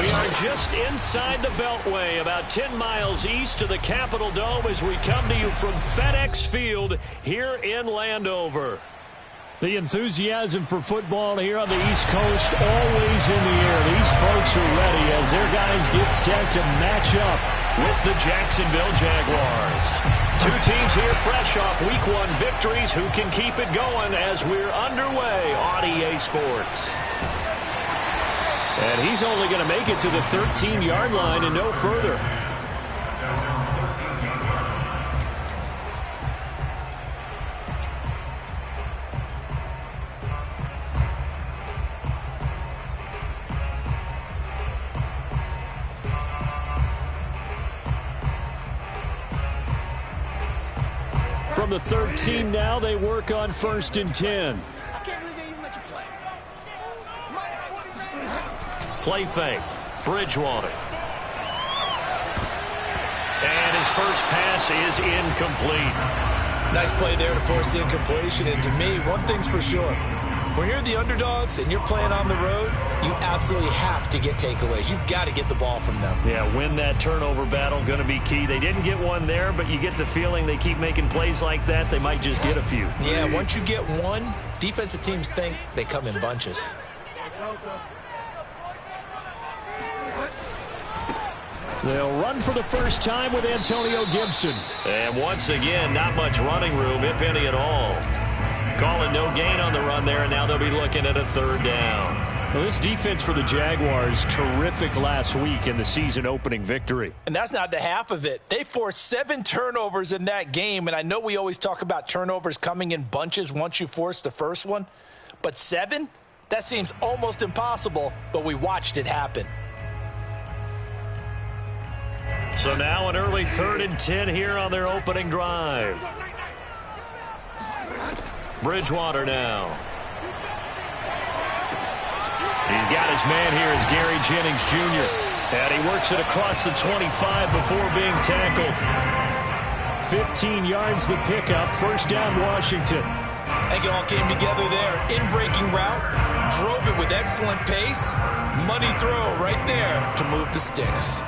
We are just inside the Beltway, about 10 miles east of the Capitol Dome as we come to you from FedEx Field here in Landover. The enthusiasm for football here on the East Coast always in the air. These folks are ready as their guys get set to match up with the Jacksonville Jaguars. Two teams here fresh off Week 1 victories. Who can keep it going as we're underway on EA Sports? And he's only going to make it to the 13-yard line and no further. From the 13 now, they work on 1st and 10. Play fake. Bridgewater. And his first pass is incomplete. Nice play there to force the incompletion. And to me, one thing's for sure. When you're the underdogs and you're playing on the road, you absolutely have to get takeaways. You've got to get the ball from them. Yeah, win that turnover battle, going to be key. They didn't get one there, but you get the feeling they keep making plays like that, they might just get a few. Yeah, once you get one, defensive teams think they come in bunches. They'll run for the first time with Antonio Gibson. And once again, not much running room, if any at all. Calling no gain on the run there, and now they'll be looking at a 3rd down. Well, this defense for the Jaguars, terrific last week in the season-opening victory. And that's not the half of it. They forced 7 turnovers in that game, and I know we always talk about turnovers coming in bunches once you force the first one, but 7? That seems almost impossible, but we watched it happen. So now an early 3rd and 10 here on their opening drive. Bridgewater now. He's got his man here as Gary Jennings Jr. And he works it across the 25 before being tackled. 15 yards the pickup. 1st down Washington. I think it all came together there. In-breaking route. Drove it with excellent pace. Money throw right there to move the sticks.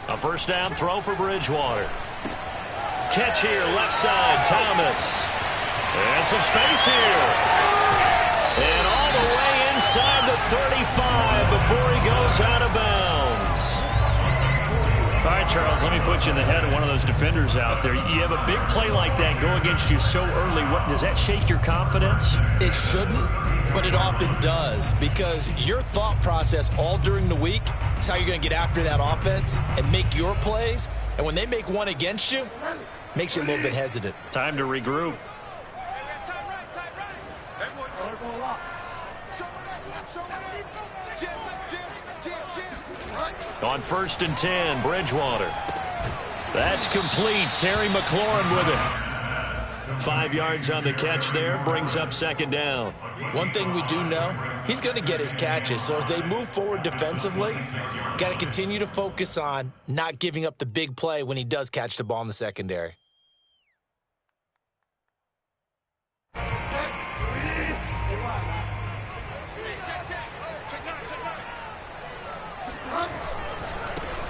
A 1st down throw for Bridgewater. Catch here, left side, Thomas. And some space here. And all the way inside the 35 before he goes out of bounds. All right, Charles, let me put you in the head of one of those defenders out there. You have a big play like that go against you so early. What, does that shake your confidence? It shouldn't, but it often does, because your thought process all during the week is how you're going to get after that offense and make your plays. And when they make one against you, makes you a little bit hesitant. Time to regroup. On 1st and 10, Bridgewater. That's complete. Terry McLaurin with it. 5 yards on the catch there. Brings up 2nd down. One thing we do know, he's going to get his catches. So as they move forward defensively, got to continue to focus on not giving up the big play when he does catch the ball in the secondary.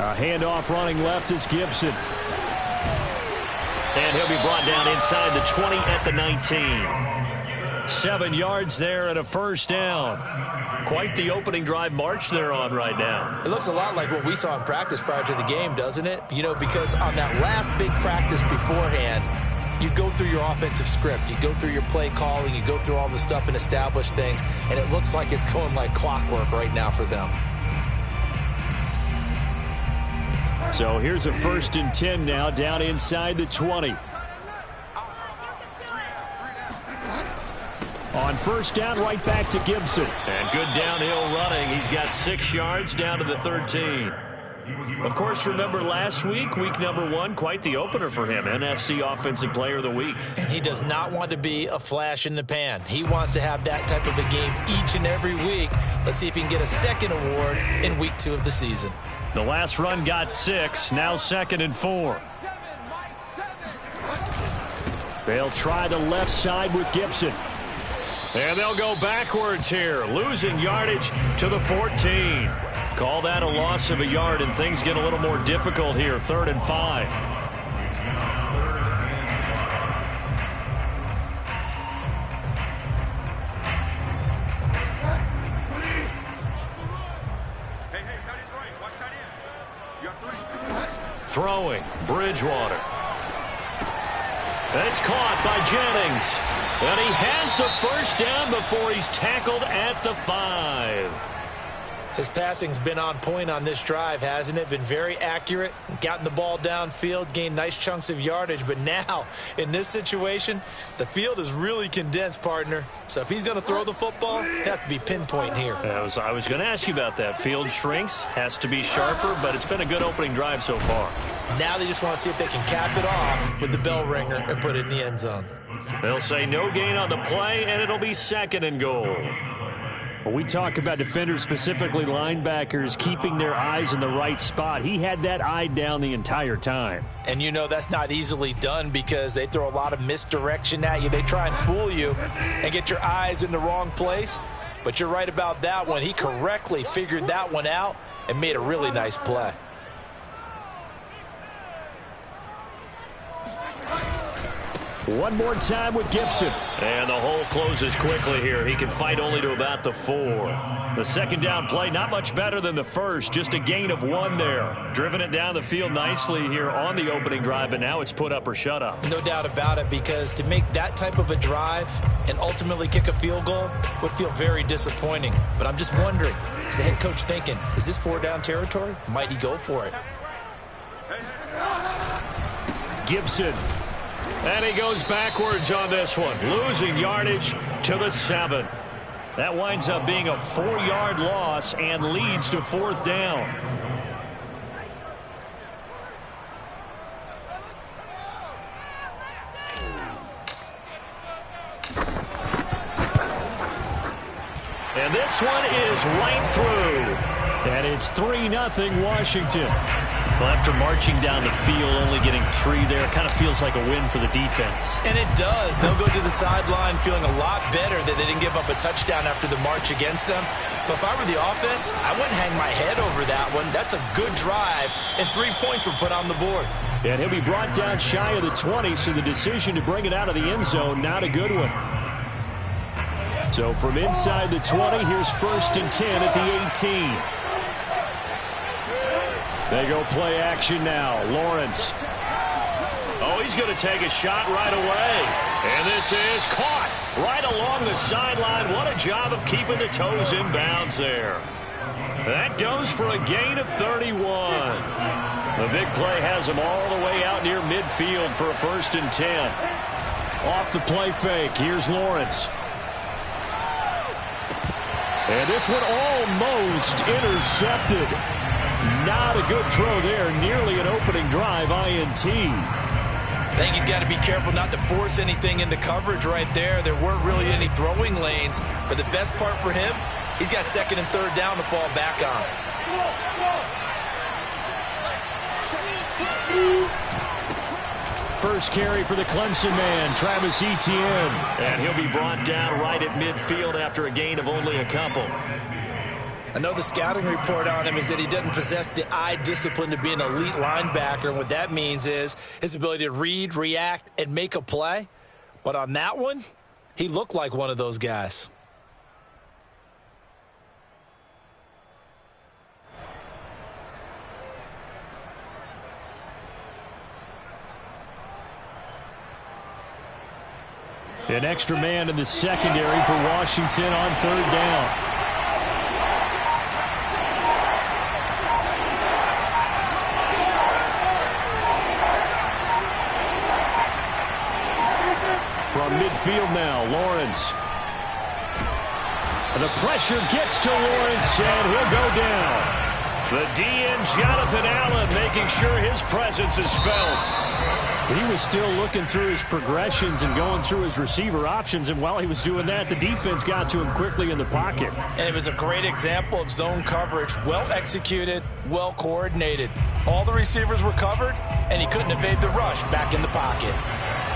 A handoff running left is Gibson. And he'll be brought down inside the 20 at the 19. 7 yards there and a 1st down. Quite the opening drive march they're on right now. It looks a lot like what we saw in practice prior to the game, doesn't it? You know, because on that last big practice beforehand, you go through your offensive script. You go through your play calling. You go through all the stuff and establish things. And it looks like it's going like clockwork right now for them. So here's a 1st and 10 now down inside the 20. On 1st down, right back to Gibson. And good downhill running. He's got 6 yards down to the 13. Of course, remember last week, week number 1, quite the opener for him. NFC Offensive Player of the Week. And he does not want to be a flash in the pan. He wants to have that type of a game each and every week. Let's see if he can get a second award in week 2 of the season. The last run got 6, now 2nd and 4. They'll try the left side with Gibson. And they'll go backwards here, losing yardage to the 14. Call that a loss of a yard, and things get a little more difficult here, 3rd and 5. Throwing, Bridgewater. It's caught by Jennings. And he has the first down before he's tackled at the 5. His passing's been on point on this drive, hasn't it? Been very accurate, gotten the ball downfield, gained nice chunks of yardage. But now, in this situation, the field is really condensed, partner. So if he's going to throw the football, it has to be pinpoint here. I was going to ask you about that. Field shrinks, has to be sharper, but it's been a good opening drive so far. Now they just want to see if they can cap it off with the bell ringer and put it in the end zone. They'll say no gain on the play, and it'll be 2nd and goal. When we talk about defenders, specifically linebackers, keeping their eyes in the right spot, he had that eye down the entire time. And you know that's not easily done because they throw a lot of misdirection at you. They try and fool you and get your eyes in the wrong place. But you're right about that one. He correctly figured that one out and made a really nice play. One more time with Gibson. And the hole closes quickly here. He can fight only to about the 4. The 2nd down play, not much better than the first. Just a gain of 1 there. Driven it down the field nicely here on the opening drive, and now it's put up or shut up. No doubt about it, because to make that type of a drive and ultimately kick a field goal would feel very disappointing. But I'm just wondering, is the head coach thinking, is this 4-down territory? Might he go for it? Gibson. And he goes backwards on this one, losing yardage to the 7. That winds up being a 4-yard loss and leads to 4th down. And this one is right through. And it's 3-0 Washington. Well, after marching down the field, only getting 3 there, it kind of feels like a win for the defense. And it does. They'll go to the sideline feeling a lot better that they didn't give up a touchdown after the march against them. But if I were the offense, I wouldn't hang my head over that one. That's a good drive, and 3 points were put on the board. And he'll be brought down shy of the 20, so the decision to bring it out of the end zone, not a good one. So from inside the 20, here's 1st and 10 at the 18. They go play action now. Lawrence. Oh, he's going to take a shot right away. And this is caught right along the sideline. What a job of keeping the toes in bounds there. That goes for a gain of 31. The big play has him all the way out near midfield for a 1st and 10. Off the play fake. Here's Lawrence. And this one almost intercepted. Not a good throw there. Nearly an opening drive INT. I think he's got to be careful not to force anything into coverage right there. There weren't really any throwing lanes. But the best part for him, he's got 2nd and 3rd down to fall back on. First carry for the Clemson man, Travis Etienne. And he'll be brought down right at midfield after a gain of only a couple. I know the scouting report on him is that he doesn't possess the eye discipline to be an elite linebacker. And what that means is his ability to read, react, and make a play. But on that one, he looked like one of those guys. An extra man in the secondary for Washington on 3rd down. From midfield now, Lawrence. The pressure gets to Lawrence, and he'll go down. The DN, Jonathan Allen, making sure his presence is felt. He was still looking through his progressions and going through his receiver options, and while he was doing that, the defense got to him quickly in the pocket. And it was a great example of zone coverage. Well executed, well coordinated. All the receivers were covered, and he couldn't evade the rush back in the pocket.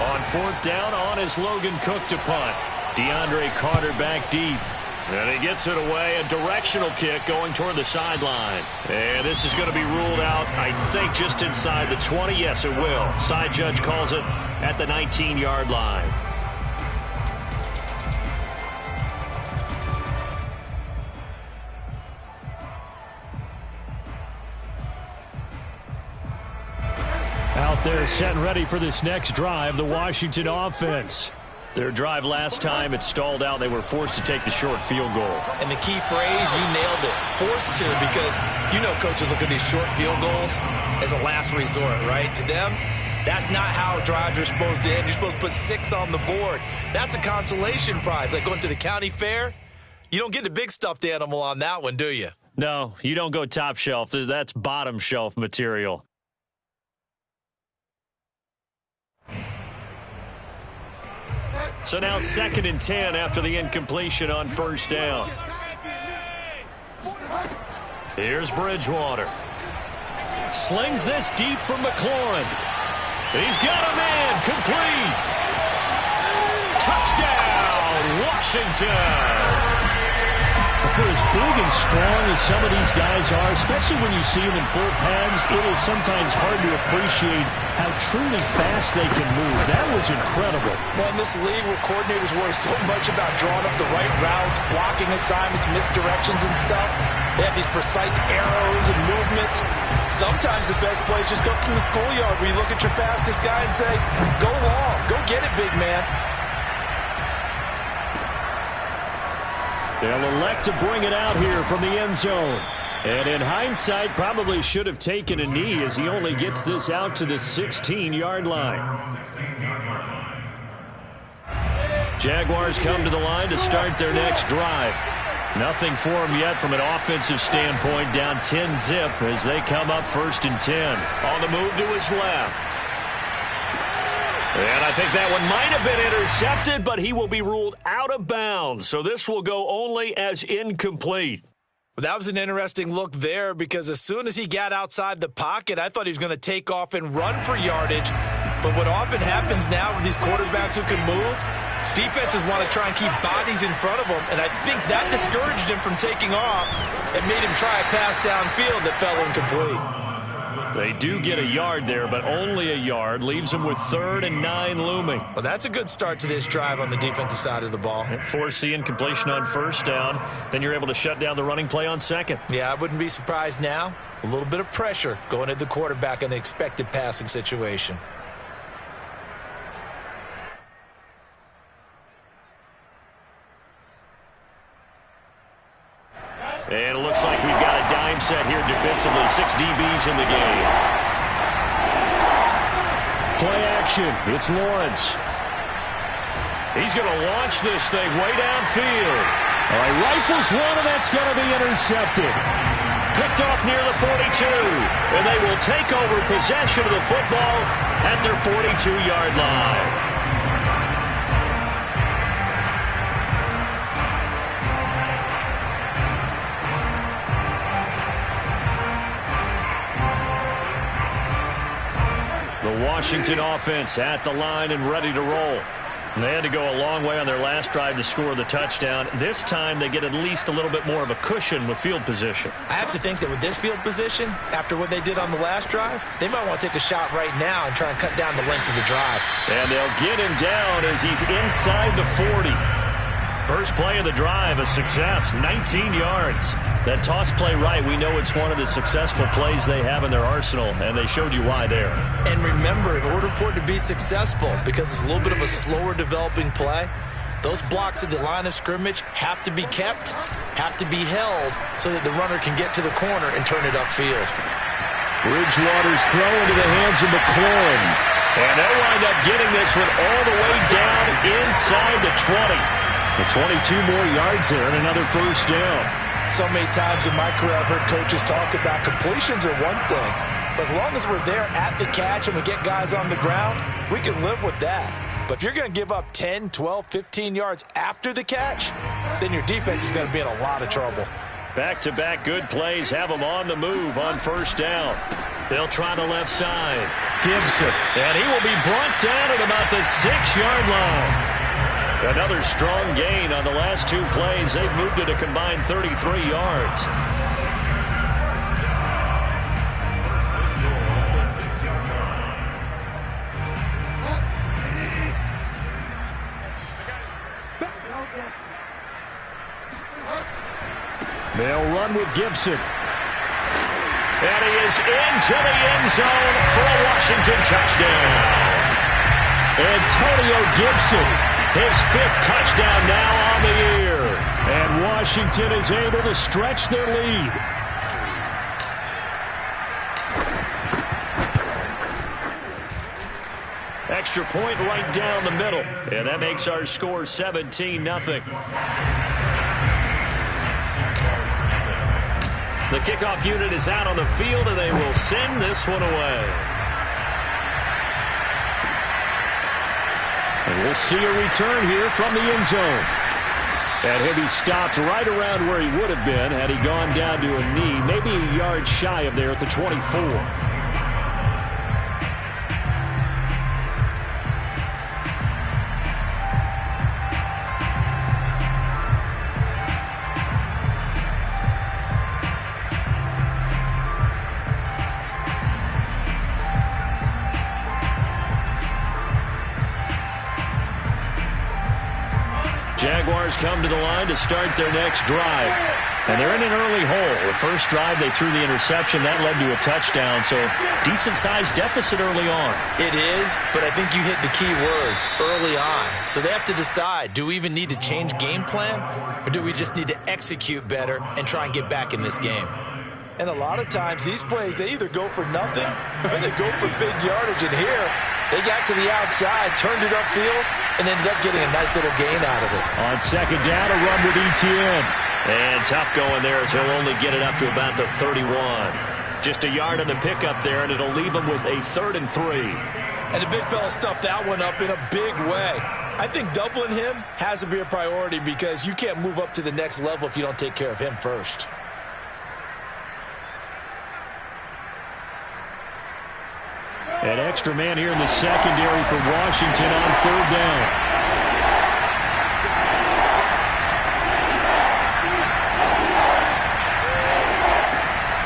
On 4th down, on is Logan Cook to punt. DeAndre Carter back deep. And he gets it away, a directional kick going toward the sideline. And this is going to be ruled out, I think, just inside the 20. Yes, it will. Side judge calls it at the 19-yard line. Out there set and ready for this next drive, the Washington offense. Their drive last time, it stalled out. They were forced to take the short field goal. And the key phrase, you nailed it, forced to, because you know coaches look at these short field goals as a last resort, right? To them, that's not how drives are supposed to end. You're supposed to put 6 on the board. That's a consolation prize, like going to the county fair. You don't get the big stuffed animal on that one, do you? No, you don't go top shelf. That's bottom shelf material. So now 2nd and 10 after the incompletion on 1st down. Here's Bridgewater. Slings this deep from McLaurin. He's got a man. Complete. Touchdown, Washington. For as big and strong as some of these guys are, especially when you see them in full pads, it is sometimes hard to appreciate how truly fast they can move. That was incredible. Well, in this league where coordinators worry so much about drawing up the right routes, blocking assignments, misdirections and stuff, they have these precise arrows and movements. Sometimes the best play is just up from the schoolyard where you look at your fastest guy and say, go long, go get it, big man. They'll elect to bring it out here from the end zone. And in hindsight, probably should have taken a knee as he only gets this out to the 16-yard line. Jaguars come to the line to start their next drive. Nothing for them yet from an offensive standpoint, down 10-zip as they come up 1st and 10. On the move to his left. And I think that one might have been intercepted, but he will be ruled out of bounds. So this will go only as incomplete. Well, that was an interesting look there because as soon as he got outside the pocket, I thought he was going to take off and run for yardage. But what often happens now with these quarterbacks who can move, defenses want to try and keep bodies in front of them. And I think that discouraged him from taking off and made him try a pass downfield that fell incomplete. They do get a yard there, but only a yard. Leaves them with 3rd and 9 looming. Well, that's a good start to this drive on the defensive side of the ball. Force the incompletion on 1st down. Then you're able to shut down the running play on 2nd. Yeah, I wouldn't be surprised now. A little bit of pressure going at the quarterback in the expected passing situation. And it looks like we've got a dime set here defensively. 6 DBs in the game. Play action. It's Lawrence. He's going to launch this thing way downfield. All right, rifles one, and that's going to be intercepted. Picked off near the 42. And they will take over possession of the football at their 42-yard line. The Washington offense at the line and ready to roll. They had to go a long way on their last drive to score the touchdown. This time they get at least a little bit more of a cushion with field position. I have to think that with this field position, after what they did on the last drive, they might want to take a shot right now and try and cut down the length of the drive. And they'll get him down as he's inside the 40. First play of the drive, a success, 19 yards. That toss play right, we know it's one of the successful plays they have in their arsenal, and they showed you why there. And remember, in order for it to be successful, because it's a little bit of a slower developing play, those blocks at the line of scrimmage have to be kept, have to be held, so that the runner can get to the corner and turn it upfield. Bridgewater's throw into the hands of McLaurin. And they'll wind up getting this one all the way down inside the 20. The 22 more yards there and another first down. So many times in my career I've heard coaches talk about completions are one thing. But as long as we're there at the catch and we get guys on the ground, we can live with that. But if you're going to give up 10, 12, 15 yards after the catch, then your defense is going to be in a lot of trouble. Back-to-back good plays have them on the move on first down. They'll try the left side. Gibson. And he will be brought down at about the 6-yard line. Another strong gain on the last 2 plays. They've moved it a combined 33 yards. They'll run with Gibson. And he is into the end zone for a Washington touchdown. Antonio Gibson, his 5th touchdown now on the year. And Washington is able to stretch their lead. Extra point right down the middle. And that makes our score 17-0. The kickoff unit is out on the field, and they will send this one away. And we'll see a return here from the end zone. And he'll be stopped right around where he would have been had he gone down to a knee, maybe a yard shy of there at the 24. Jaguars come to the line to start their next drive. And they're in an early hole. The first drive, they threw the interception. That led to a touchdown, so decent-sized deficit early on. It is, but I think you hit the key words, early on. So they have to decide, do we even need to change game plan, or do we just need to execute better and try and get back in this game? And a lot of times, these plays, they either go for nothing or they go for big yardage. And here, they got to the outside, turned it upfield, and ended up getting a nice little gain out of it. On second down, a run with ETN. And tough going there as he'll only get it up to about the 31. Just a yard on the pickup there, and it'll leave him with a 3rd and 3. And the big fella stuffed that one up in a big way. I think doubling him has to be a priority because you can't move up to the next level if you don't take care of him first. An extra man here in the secondary for Washington on 3rd down.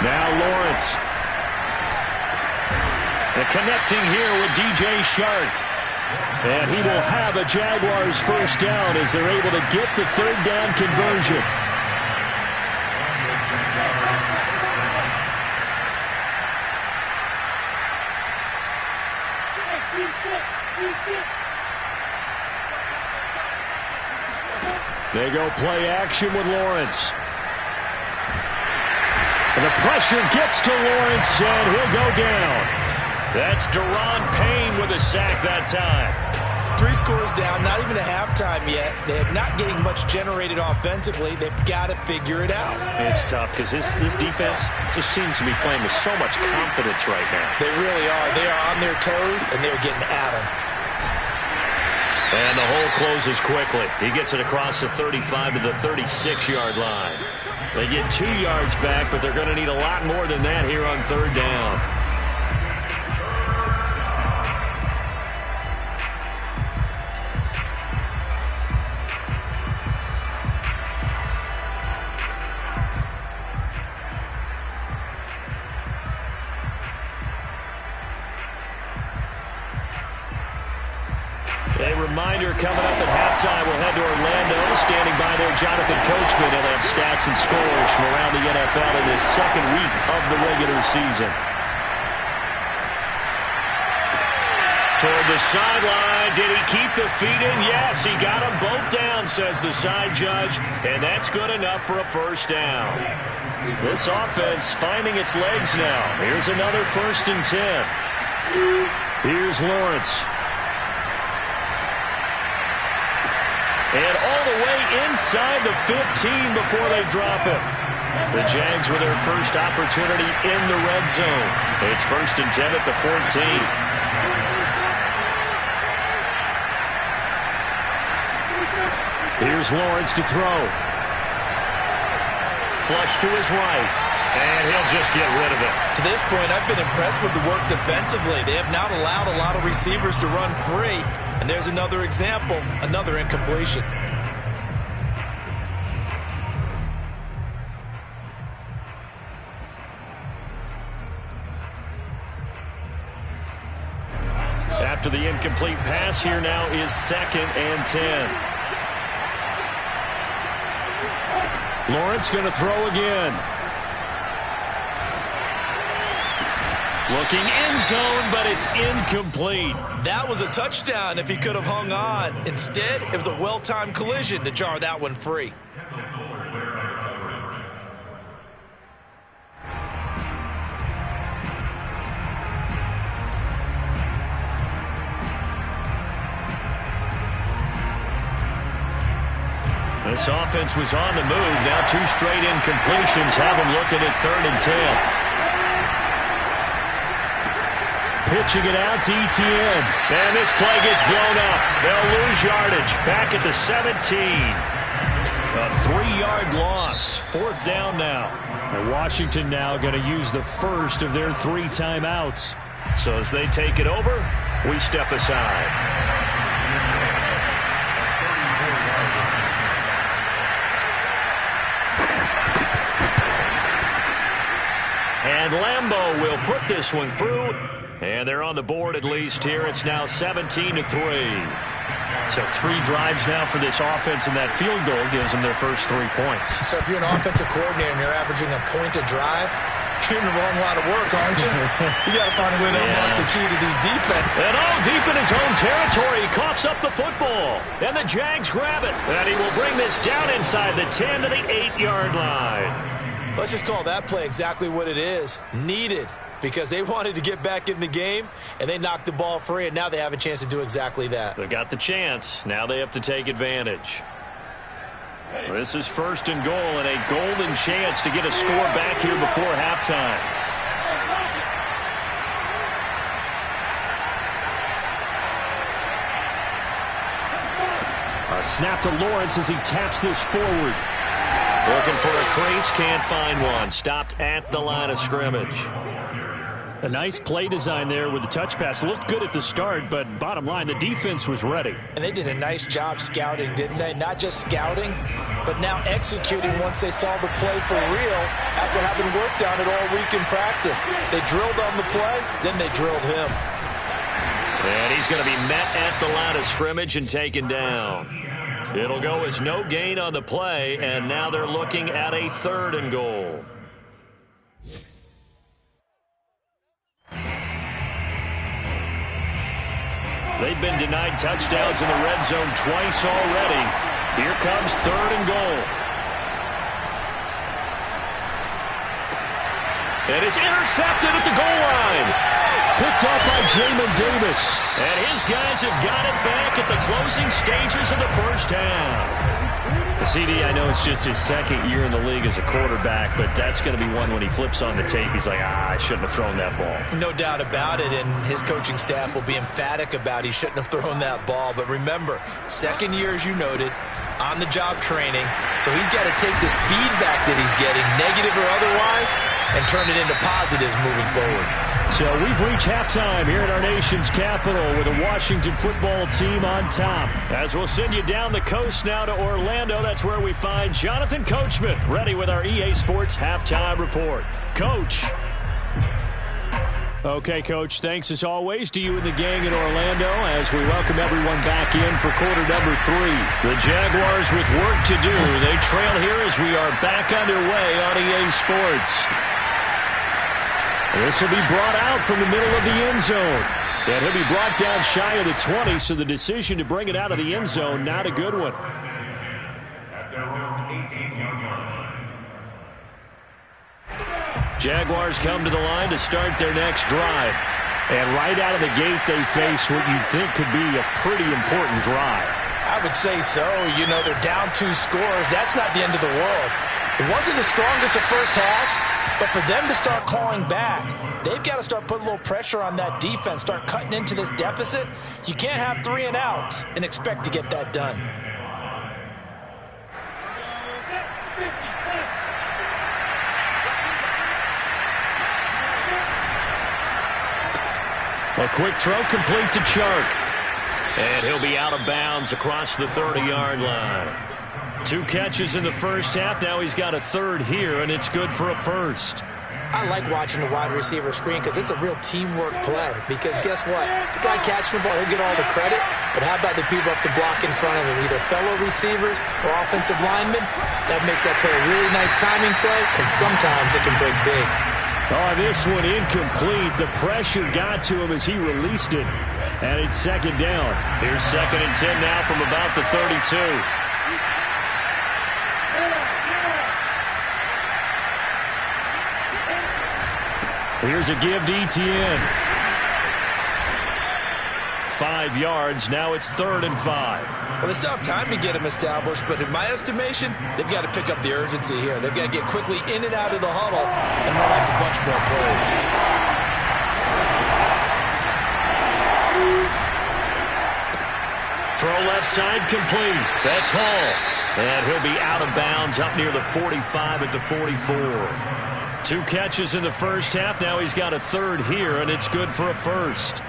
Now Lawrence. And connecting here with DJ Shark. And he will have a Jaguars first down as they're able to get the 3rd down conversion. They go play action with Lawrence. And the pressure gets to Lawrence, and he'll go down. That's Deron Payne with a sack that time. 3 scores down, not even a halftime yet. They're not getting much generated offensively. They've got to figure it out. It's tough because this defense just seems to be playing with so much confidence right now. They really are. They are on their toes, and they're getting at them. And the hole closes quickly. He gets it across the 35 to the 36-yard line. They get 2 yards back, but they're going to need a lot more than that here on 3rd down. A reminder coming up at halftime, we'll head to Orlando. Standing by there, Jonathan Coachman. He'll have stats and scores from around the NFL in this 2nd week of the regular season. Toward the sideline. Did he keep the feet in? Yes, he got them both down, says the side judge. And that's good enough for a first down. This offense finding its legs now. Here's another 1st and 10. Here's Lawrence. And all the way inside the 15 before they drop him. The Jags with their first opportunity in the red zone. It's 1st and 10 at the 14. Here's Lawrence to throw. Flush to his right. And he'll just get rid of it. To this point, I've been impressed with the work defensively. They have not allowed a lot of receivers to run free. And there's another example, another incompletion. After the incomplete pass, here now is 2nd and 10. Lawrence going to throw again. Looking end zone, but it's incomplete. That was a touchdown if he could have hung on. Instead, it was a well-timed collision to jar that one free. This offense was on the move. Now 2 straight incompletions have them looking at 3rd and 10. Pitching it out to Etienne. And this play gets blown up. They'll lose yardage. Back at the 17. A 3-yard loss. 4th down now. And Washington now going to use the first of their 3 timeouts. So as they take it over, we step aside. And Lambeau will put this one through. And they're on the board at least here. It's now 17-3. So 3 drives now for this offense, and that field goal gives them their first 3 points. So if you're an offensive coordinator and you're averaging a point a drive, you're in the wrong line of work, aren't you? You got to find a way to unlock the key to these defense. And all deep in his own territory, he coughs up the football. And the Jags grab it. And he will bring this down inside the 10 to the 8-yard line. Let's just call that play exactly what it is. Needed. Because they wanted to get back in the game, and they knocked the ball free, and now they have a chance to do exactly that. They've got the chance. Now they have to take advantage. This is 1st and goal, and a golden chance to get a score back here before halftime. A snap to Lawrence as he taps this forward. Looking for a crease, can't find one. Stopped at the line of scrimmage. A nice play design there with the touch pass. Looked good at the start, but bottom line, the defense was ready. And they did a nice job scouting, didn't they? Not just scouting, but now executing once they saw the play for real after having worked on it all week in practice. They drilled on the play, then they drilled him. And he's going to be met at the line of scrimmage and taken down. It'll go as no gain on the play, and now they're looking at a 3rd and goal. They've been denied touchdowns in the red zone twice already. Here comes 3rd and goal. And it's intercepted at the goal line. Picked up by Jamin Davis. And his guys have got it back at the closing stages of the first half. CD, I know it's just his 2nd year in the league as a quarterback, but that's going to be one when he flips on the tape, he's like, I shouldn't have thrown that ball. No doubt about it, and his coaching staff will be emphatic about he shouldn't have thrown that ball. But remember, 2nd year, as you noted, on-the-job training, so he's got to take this feedback that he's getting, negative or otherwise, and turn it into positives moving forward. So we've reached halftime here at our nation's capital with a Washington football team on top. As we'll send you down the coast now to Orlando, that's where we find Jonathan Coachman ready with our EA Sports halftime report. Coach. Okay, Coach, thanks as always to you and the gang in Orlando as we welcome everyone back in for quarter number 3. The Jaguars with work to do. They trail here as we are back underway on EA Sports. This will be brought out from the middle of the end zone. And he'll be brought down shy of the 20, so the decision to bring it out of the end zone, not a good one. Jaguars come to the line to start their next drive. And right out of the gate, they face what you'd think could be a pretty important drive. I would say so. You know, they're down 2 scores. That's not the end of the world. It wasn't the strongest of first halves, but for them to start clawing back, they've got to start putting a little pressure on that defense, start cutting into this deficit. You can't have 3 and outs and expect to get that done. A quick throw complete to Chark. And he'll be out of bounds across the 30-yard line. 2 catches in the first half. Now he's got a third here, and it's good for a first. I like watching the wide receiver screen because it's a real teamwork play. Because guess what? The guy catching the ball, he'll get all the credit. But how about the people up to block in front of him, either fellow receivers or offensive linemen? That makes that play a really nice timing play, and sometimes it can break big. Oh, this one incomplete. The pressure got to him as he released it. And it's second down. Here's 2nd and 10 now from about the 32. Here's a give to Etienne. 5 yards. Now it's 3rd and 5. Well, they still have time to get him established, but in my estimation, they've got to pick up the urgency here. They've got to get quickly in and out of the huddle and run off a bunch more plays. Throw left side complete. That's Hall. And he'll be out of bounds up near the 45 at the 44. 2 catches in the first half. Now he's got a third here, and it's good for a first.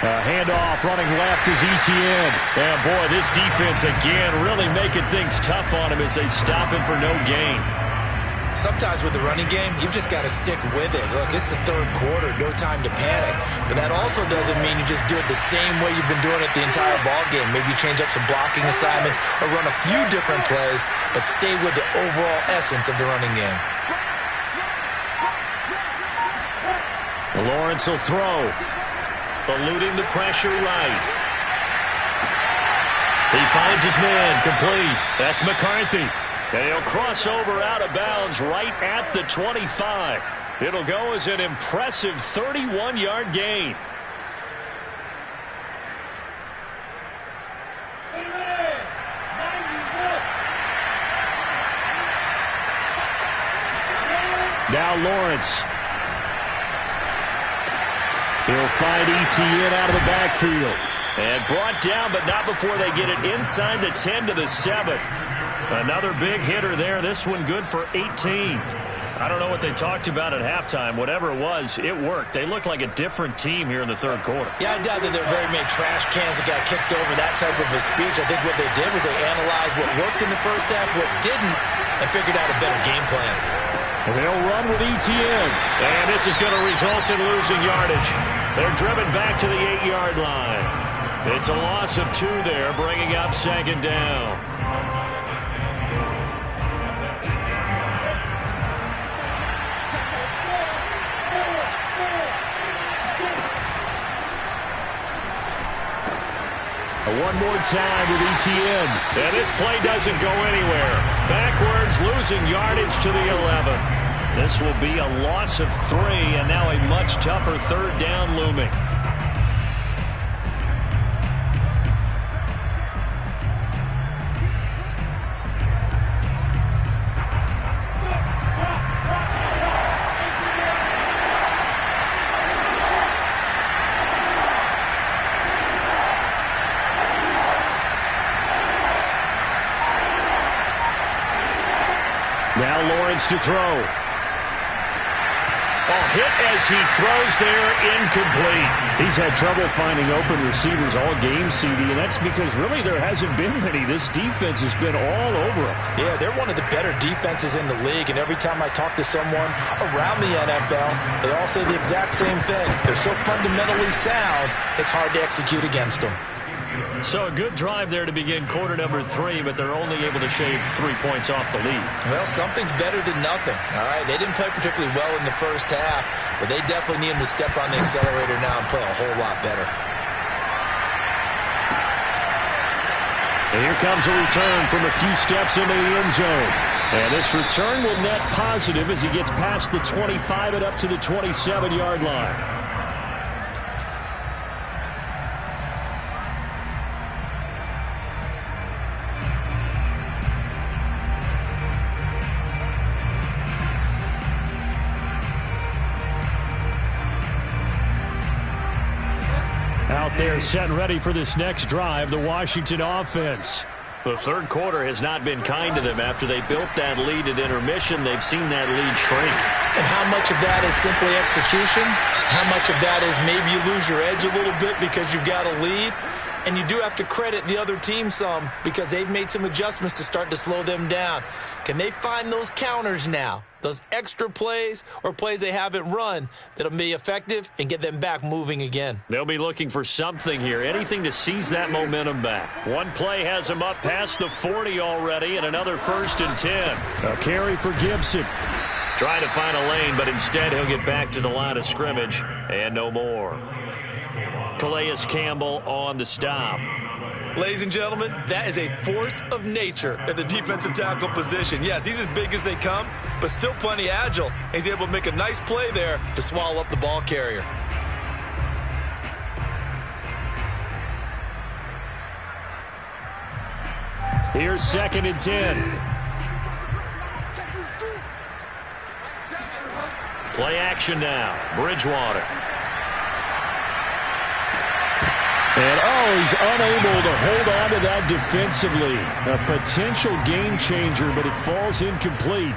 A handoff running left is Etienne. And boy, this defense again really making things tough on him as they stop him for no gain. Sometimes with the running game, you've just got to stick with it. Look, it's the 3rd quarter, no time to panic. But that also doesn't mean you just do it the same way you've been doing it the entire ball game. Maybe you change up some blocking assignments or run a few different plays, but stay with the overall essence of the running game. Lawrence will throw. Eluding the pressure right. He finds his man complete. That's McCarthy. And he'll cross over out of bounds right at the 25. It'll go as an impressive 31-yard gain. Now Lawrence. He'll find Etienne out of the backfield. And brought down, but not before they get it inside the 10 to the 7. Another big hitter there. This one good for 18. I don't know what they talked about at halftime. Whatever it was, it worked. They look like a different team here in the 3rd quarter. Yeah, I doubt that there are very many trash cans that got kicked over that type of a speech. I think what they did was they analyzed what worked in the first half, what didn't, and figured out a better game plan. They'll run with Etienne. And this is going to result in losing yardage. They're driven back to the 8-yard line. It's a loss of 2 there, bringing up 2nd down. One more time with Etienne. And this play doesn't go anywhere. Backwards, losing yardage to the 11. This will be a loss of 3, and now a much tougher 3rd down looming. Now Lawrence to throw. Hit as he throws there, incomplete. He's had trouble finding open receivers all game, CD, and that's because really there hasn't been many. This defense has been all over him. Yeah, they're one of the better defenses in the league, and every time I talk to someone around the NFL, they all say the exact same thing. They're so fundamentally sound, it's hard to execute against them. So a good drive there to begin quarter number 3, but they're only able to shave 3 points off the lead. Well, something's better than nothing. All right, they didn't play particularly well in the first half, but they definitely need them to step on the accelerator now and play a whole lot better. And here comes a return from a few steps into the end zone. And this return will net positive as he gets past the 25 and up to the 27-yard line. Out there set and ready for this next drive, the Washington offense. The third quarter has not been kind to them. After they built that lead at intermission, they've seen that lead shrink. And how much of that is simply execution? How much of that is maybe you lose your edge a little bit because you've got a lead? And you do have to credit the other team some because they've made some adjustments to start to slow them down. Can they find those counters now, those extra plays or plays they haven't run that'll be effective and get them back moving again? They'll be looking for something here, anything to seize that momentum back. One play has them up past the 40 already, and another 1st and 10. A carry for Gibson. Trying to find a lane, but instead he'll get back to the line of scrimmage and no more. Calais Campbell on the stop. Ladies and gentlemen, that is a force of nature at the defensive tackle position. Yes, he's as big as they come, but still plenty agile. He's able to make a nice play there to swallow up the ball carrier. Here's 2nd and 10. Play action now. Bridgewater. And, he's unable to hold on to that defensively. A potential game changer, but it falls incomplete.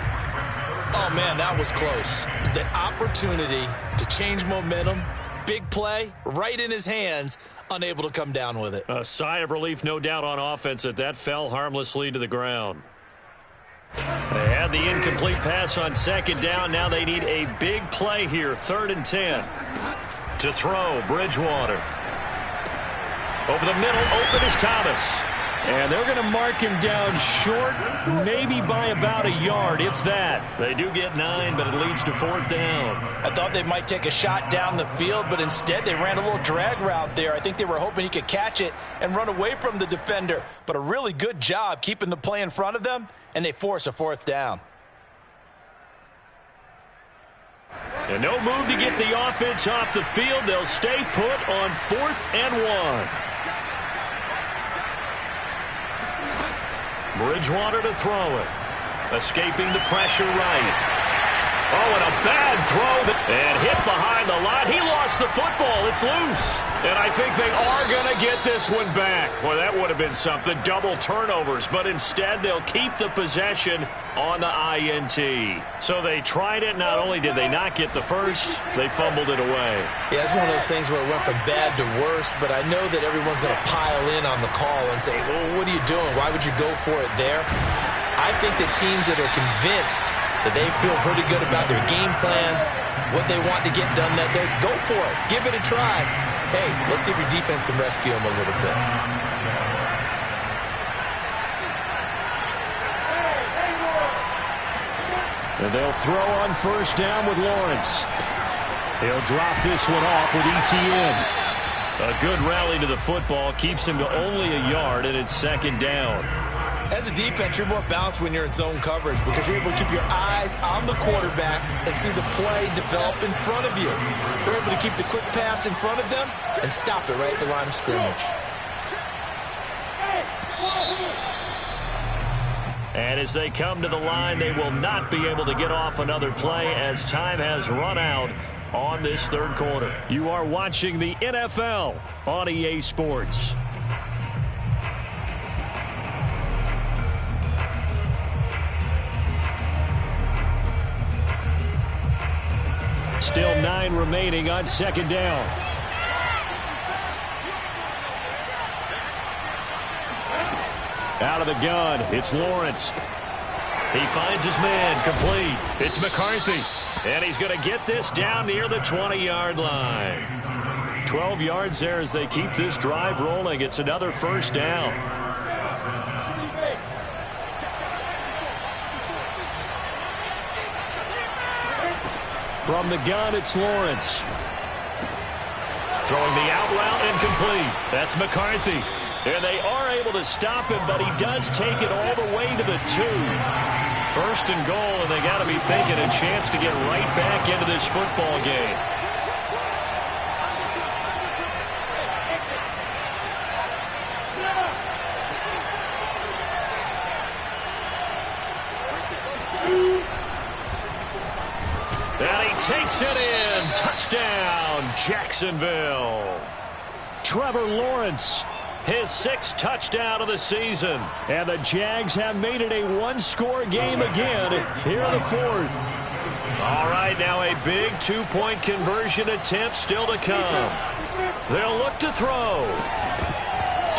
Oh, man, that was close. The opportunity to change momentum, big play, right in his hands, unable to come down with it. A sigh of relief, no doubt, on offense that fell harmlessly to the ground. They had the incomplete pass on 2nd down. Now they need a big play here, 3rd and 10. To throw, Bridgewater. Over the middle, open is Thomas. And they're going to mark him down short, maybe by about a yard, if that. They do get 9, but it leads to 4th down. I thought they might take a shot down the field, but instead they ran a little drag route there. I think they were hoping he could catch it and run away from the defender. But a really good job keeping the play in front of them, and they force a 4th down. And no move to get the offense off the field. They'll stay put on 4th and 1. Bridgewater to throw it. Escaping the pressure right. Oh, and a bad throw. And hit behind the line. He lost the football. It's loose. And I think they are going to get this one back. Boy, that would have been something. Double turnovers. But instead, they'll keep the possession on the INT. So they tried it. Not only did they not get the first, they fumbled it away. Yeah, it's one of those things where it went from bad to worse, but I know that everyone's going to pile in on the call and say, well, what are you doing? Why would you go for it there? I think that teams that are convinced that they feel pretty good about their game plan, what they want to get done that day, go for it. Give it a try. Hey, let's see if your defense can rescue them a little bit. And they'll throw on 1st down with Lawrence. He'll drop this one off with ETN. A good rally to the football keeps him to only a yard, and it's 2nd down. As a defense, you're more balanced when you're in zone coverage because you're able to keep your eyes on the quarterback and see the play develop in front of you. You're able to keep the quick pass in front of them and stop it right at the line of scrimmage. And as they come to the line, they will not be able to get off another play as time has run out on this 3rd quarter. You are watching the NFL on EA Sports. Still 9 remaining on 2nd down. Out of the gun, it's Lawrence. He finds his man, complete. It's McCarthy. And he's going to get this down near the 20-yard line. 12 yards there as they keep this drive rolling. It's another 1st down. From the gun, it's Lawrence. Throwing the out route incomplete. That's McCarthy. And they are able to stop him, but he does take it all the way to the 2. 1st and goal, and they got to be thinking a chance to get right back into this football game. And he takes it in. Touchdown, Jacksonville. Trevor Lawrence his 6th touchdown of the season. And the Jags have made it a one-score game again here in the 4th. All right, now a big 2-point conversion attempt still to come. They'll look to throw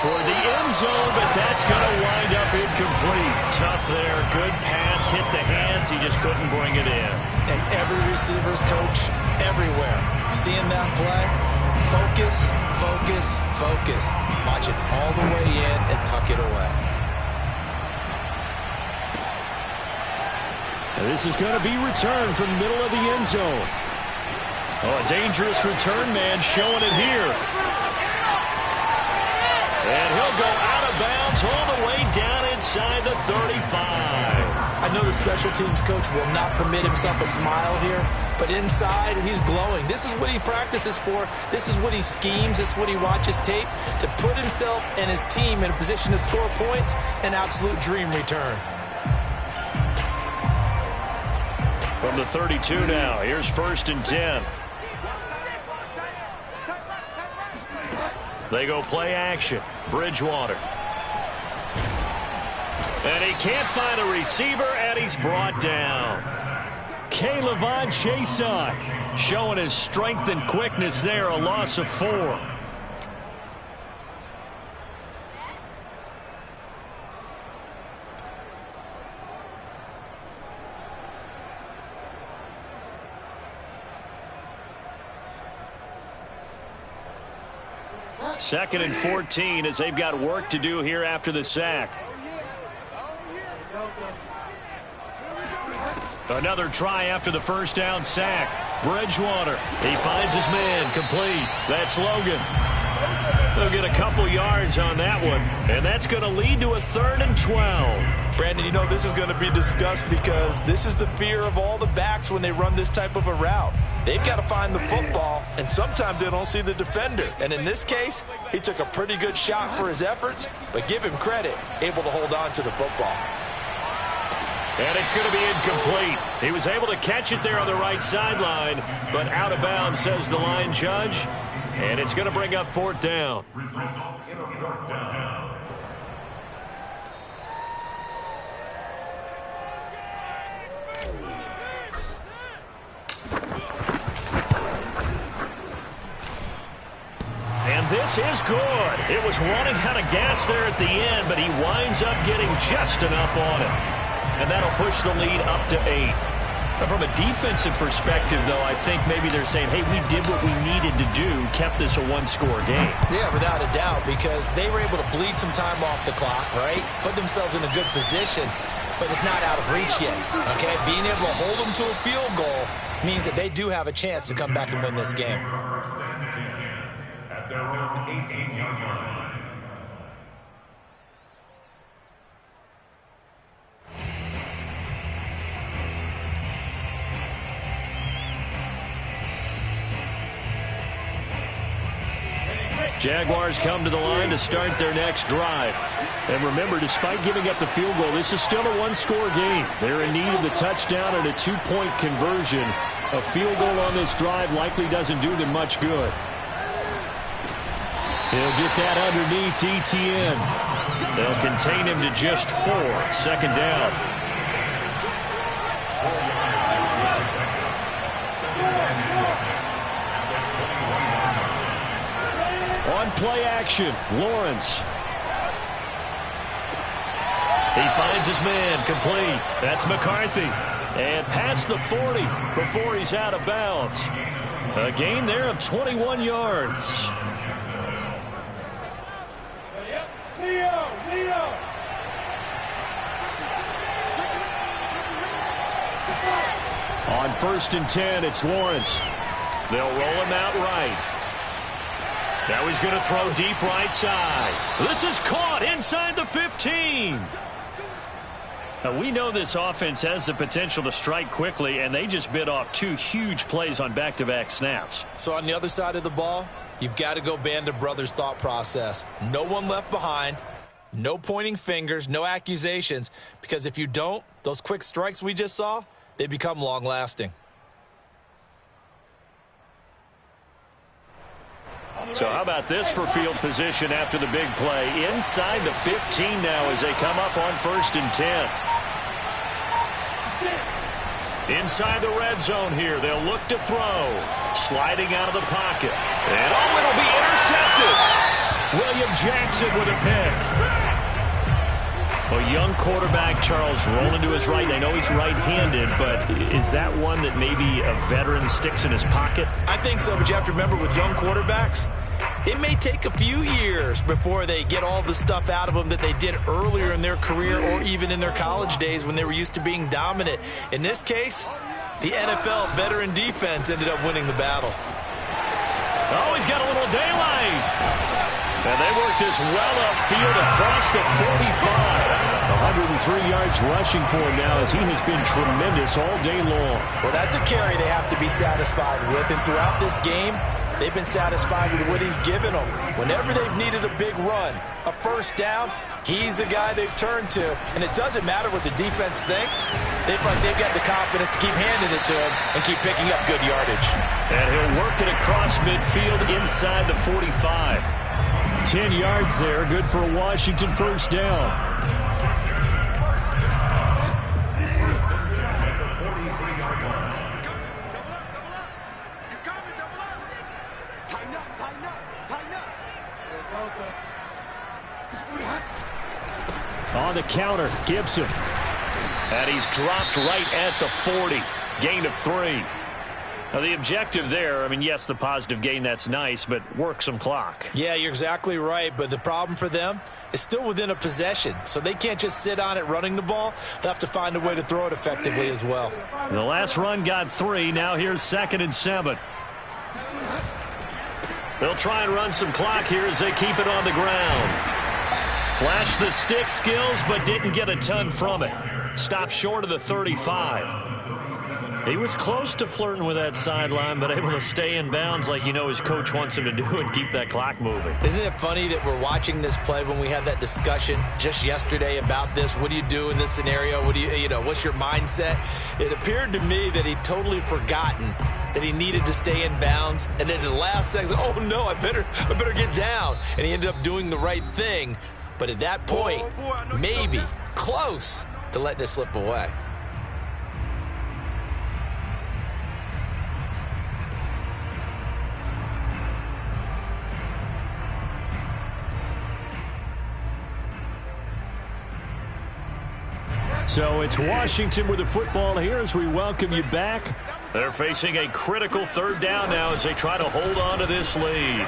toward the end zone, but that's going to wind up incomplete. Tough there. Good pass, hit the hands. He just couldn't bring it in. And every receiver's coach everywhere, seeing that play, focus, focus, focus. Watch it all the way in and tuck it away. And this is going to be returned from the middle of the end zone. Oh, a dangerous return man showing it here. And he'll go out of bounds all the way down inside the 35. I know the special teams coach will not permit himself a smile here, but inside he's glowing. This is what he practices for. This is what he schemes. This is what he watches tape to put himself and his team in a position to score points. An absolute dream return. From the 32 now, here's 1st and 10. They go play action. Bridgewater. And he can't find a receiver, and he's brought down. K'Lavon Chaisson Showing his strength and quickness there, a loss of 4. Second and 14 as they've got work to do here after the sack. Another try after the first down sack. Bridgewater, he finds his man, complete. That's Logan. They'll get a couple yards on that one, and that's going to lead to a 3rd and 12. Brandon, you know this is going to be discussed because this is the fear of all the backs when they run this type of a route. They've got to find the football, and sometimes they don't see the defender. And in this case, he took a pretty good shot for his efforts, but give him credit, able to hold on to the football. And it's going to be incomplete. He was able to catch it there on the right sideline, but out of bounds, says the line judge. And it's going to bring up 4th down. And this is good. It was running out of gas there at the end, but he winds up getting just enough on it. And that'll push the lead up to 8. From a defensive perspective, though, I think maybe they're saying, hey, we did what we needed to do, kept this a one-score game. Yeah, without a doubt, because they were able to bleed some time off the clock, right? Put themselves in a good position, but it's not out of reach yet, okay? Being able to hold them to a field goal means that they do have a chance to come back and win this game. At their own 18-yard line. Jaguars come to the line to start their next drive. And remember, despite giving up the field goal, this is still a one-score game. They're in need of the touchdown and a 2-point conversion. A field goal on this drive likely doesn't do them much good. He'll get that underneath ETN. They'll contain him to just 4. 2nd down. On play action, Lawrence. He finds his man, complete. That's McCarthy. And past the 40 before he's out of bounds. A gain there of 21 yards. On 1st and 10, it's Lawrence. They'll roll him out right. Now he's going to throw deep right side. This is caught inside the 15. Now we know this offense has the potential to strike quickly, and they just bit off 2 huge plays on back-to-back snaps. So on the other side of the ball, you've got to go Band of Brothers thought process. No one left behind. No pointing fingers, no accusations, because if you don't, those quick strikes we just saw, they become long-lasting. So how about this for field position after the big play? Inside the 15 now as they come up on 1st and 10. Inside the red zone here. They'll look to throw. Sliding out of the pocket. And it'll be intercepted. William Jackson with a pick. A young quarterback, Charles, rolling to his right. I know he's right-handed, but is that one that maybe a veteran sticks in his pocket? I think so, but you have to remember with young quarterbacks, it may take a few years before they get all the stuff out of them that they did earlier in their career or even in their college days when they were used to being dominant. In this case, the NFL veteran defense ended up winning the battle. Oh, he's got a little daylight. And they work this well upfield across the 45. 103 yards rushing for him now as he has been tremendous all day long. Well, that's a carry they have to be satisfied with. And throughout this game, they've been satisfied with what he's given them. Whenever they've needed a big run, a first down, he's the guy they've turned to. And it doesn't matter what the defense thinks. They feel like they've got the confidence to keep handing it to him and keep picking up good yardage. And he'll work it across midfield inside the 45. 10 yards there, good for a Washington first down. On the counter, Gibson. And he's dropped right at the 40. Gain of 3. Now, the objective there, I mean, yes, the positive gain, that's nice, but work some clock. Yeah, you're exactly right, but the problem for them is still within a possession, so they can't just sit on it running the ball. They'll have to find a way to throw it effectively as well. The last run got 3. Now here's 2nd and 7. They'll try and run some clock here as they keep it on the ground. Flashed the stick skills, but didn't get a ton from it. Stopped short of the 35. He was close to flirting with that sideline, but able to stay in bounds like his coach wants him to do and keep that clock moving. Isn't it funny that we're watching this play when we had that discussion just yesterday about this? What do you do in this scenario? What do what's your mindset? It appeared to me that he'd totally forgotten that he needed to stay in bounds, and then at the last second, oh no, I better get down. And he ended up doing the right thing. But at that point, maybe close to letting it slip away. So it's Washington with the football here as we welcome you back. They're facing a critical 3rd down now as they try to hold on to this lead.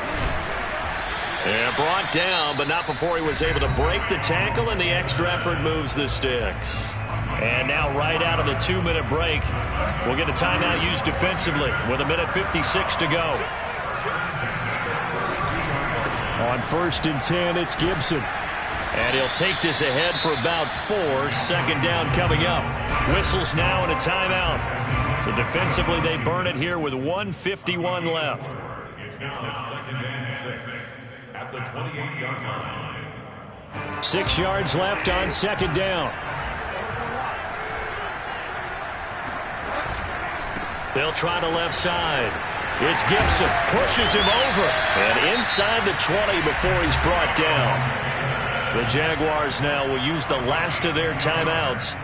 And brought down, but not before he was able to break the tackle, and the extra effort moves the sticks. And now right out of the 2-minute break, we'll get a timeout used defensively with 1:56 to go. On 1st and 10, it's Gibson. And he'll take this ahead for about 4. 2nd down coming up. Whistles now and a timeout. So defensively, they burn it here with 1:51 left. It's now 2nd and 6 at the 28-yard line. 6 yards left on 2nd down. They'll try the left side. It's Gibson. Pushes him over. And inside the 20 before he's brought down. The Jaguars now will use the last of their timeouts,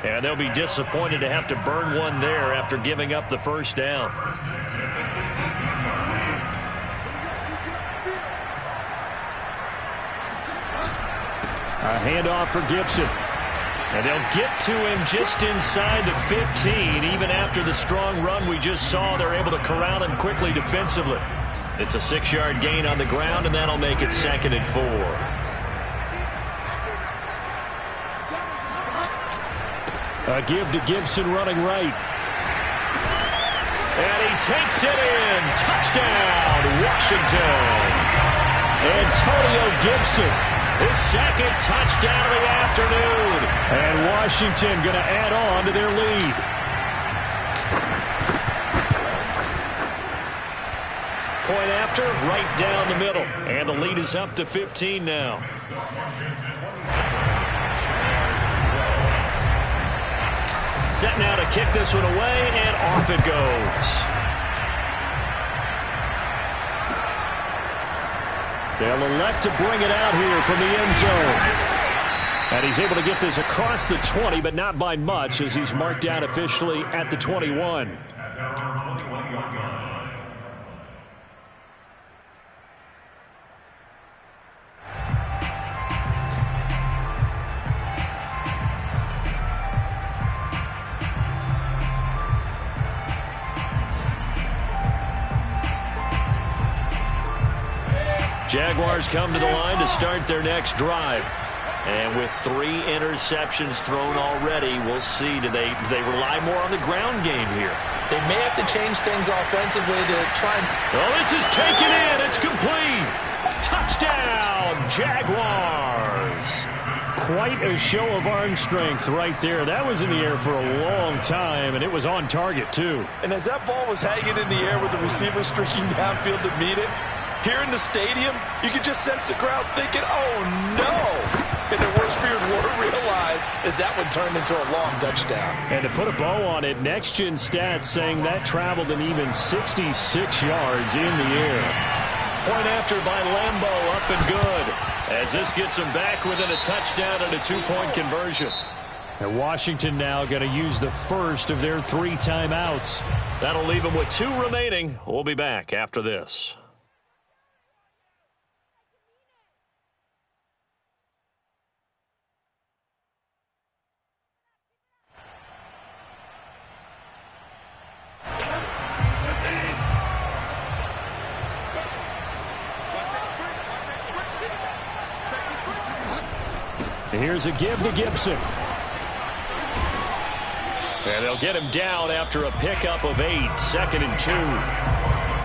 and they'll be disappointed to have to burn one there after giving up the first down. A handoff for Gibson. And they'll get to him just inside the 15. Even after the strong run we just saw, they're able to corral him quickly defensively. It's a 6-yard gain on the ground, and that'll make it 2nd and 4. A give to Gibson running right. And he takes it in. Touchdown, Washington. Antonio Gibson, his 2nd touchdown of the afternoon. And Washington going to add on to their lead. Point after, right down the middle. And the lead is up to 15 now. Set now to kick this one away, and off it goes. They'll elect to bring it out here from the end zone. And he's able to get this across the 20, but not by much, as he's marked down officially at the 21. Jaguars come to the line to start their next drive. And with 3 interceptions thrown already, we'll see. Do they rely more on the ground game here? They may have to change things offensively to try and... Oh, this is taken in. It's complete. Touchdown, Jaguars. Quite a show of arm strength right there. That was in the air for a long time, and it was on target, too. And as that ball was hanging in the air with the receiver streaking downfield to meet it, here in the stadium, you could just sense the crowd thinking, oh, no. And the worst fears were realized as that one turned into a long touchdown. And to put a bow on it, Next Gen Stats saying that traveled an even 66 yards in the air. Point after by Lambeau, up and good. As this gets them back within a touchdown and a 2-point conversion. And Washington now going to use the first of their 3 timeouts. That'll leave them with 2 remaining. We'll be back after this. Here's a give to Gibson. And they'll get him down after a pickup of 8, 2nd and 2.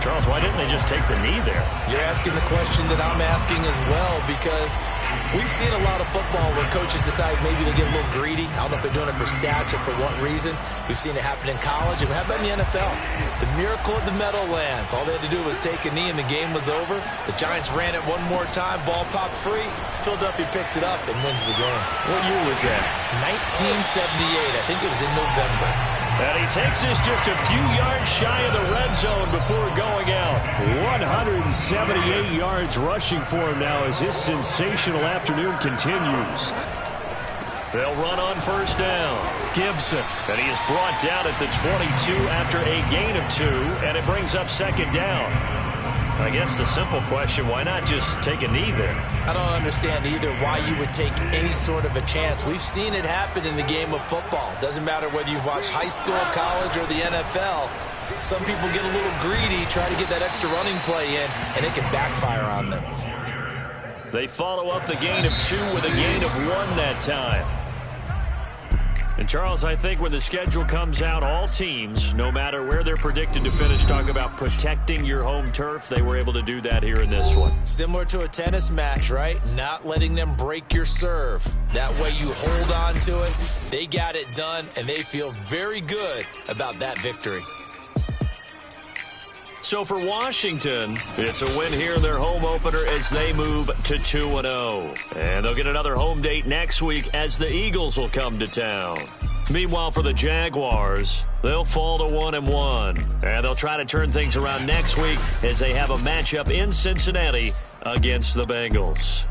Charles, why didn't they just take the knee there? You're asking the question that I'm asking as well, because we've seen a lot of football where coaches decide maybe they get a little greedy. I don't know if they're doing it for stats or for what reason. We've seen it happen in college. And how about in the NFL? The miracle of the Meadowlands. All they had to do was take a knee and the game was over. The Giants ran it one more time. Ball popped free. Philadelphia picks it up and wins the game. What year was that? 1978. I think it was in November. And he takes this just a few yards shy of the red zone before going out. 178 yards rushing for him now as his sensational afternoon continues. They'll run on first down. Gibson. And he is brought down at the 22 after a gain of 2, and it brings up 2nd down. I guess the simple question, why not just take a knee there? I don't understand either why you would take any sort of a chance. We've seen it happen in the game of football. Doesn't matter whether you've watched high school, college, or the NFL. Some people get a little greedy, try to get that extra running play in, and it can backfire on them. They follow up the gain of 2 with a gain of 1 that time. And, Charles, I think when the schedule comes out, all teams, no matter where they're predicted to finish, talk about protecting your home turf. They were able to do that here in this one. Similar to a tennis match, right? Not letting them break your serve. That way you hold on to it. They got it done, and they feel very good about that victory. So for Washington, it's a win here in their home opener as they move to 2-0. And they'll get another home date next week as the Eagles will come to town. Meanwhile, for the Jaguars, they'll fall to 1-1. And they'll try to turn things around next week as they have a matchup in Cincinnati against the Bengals.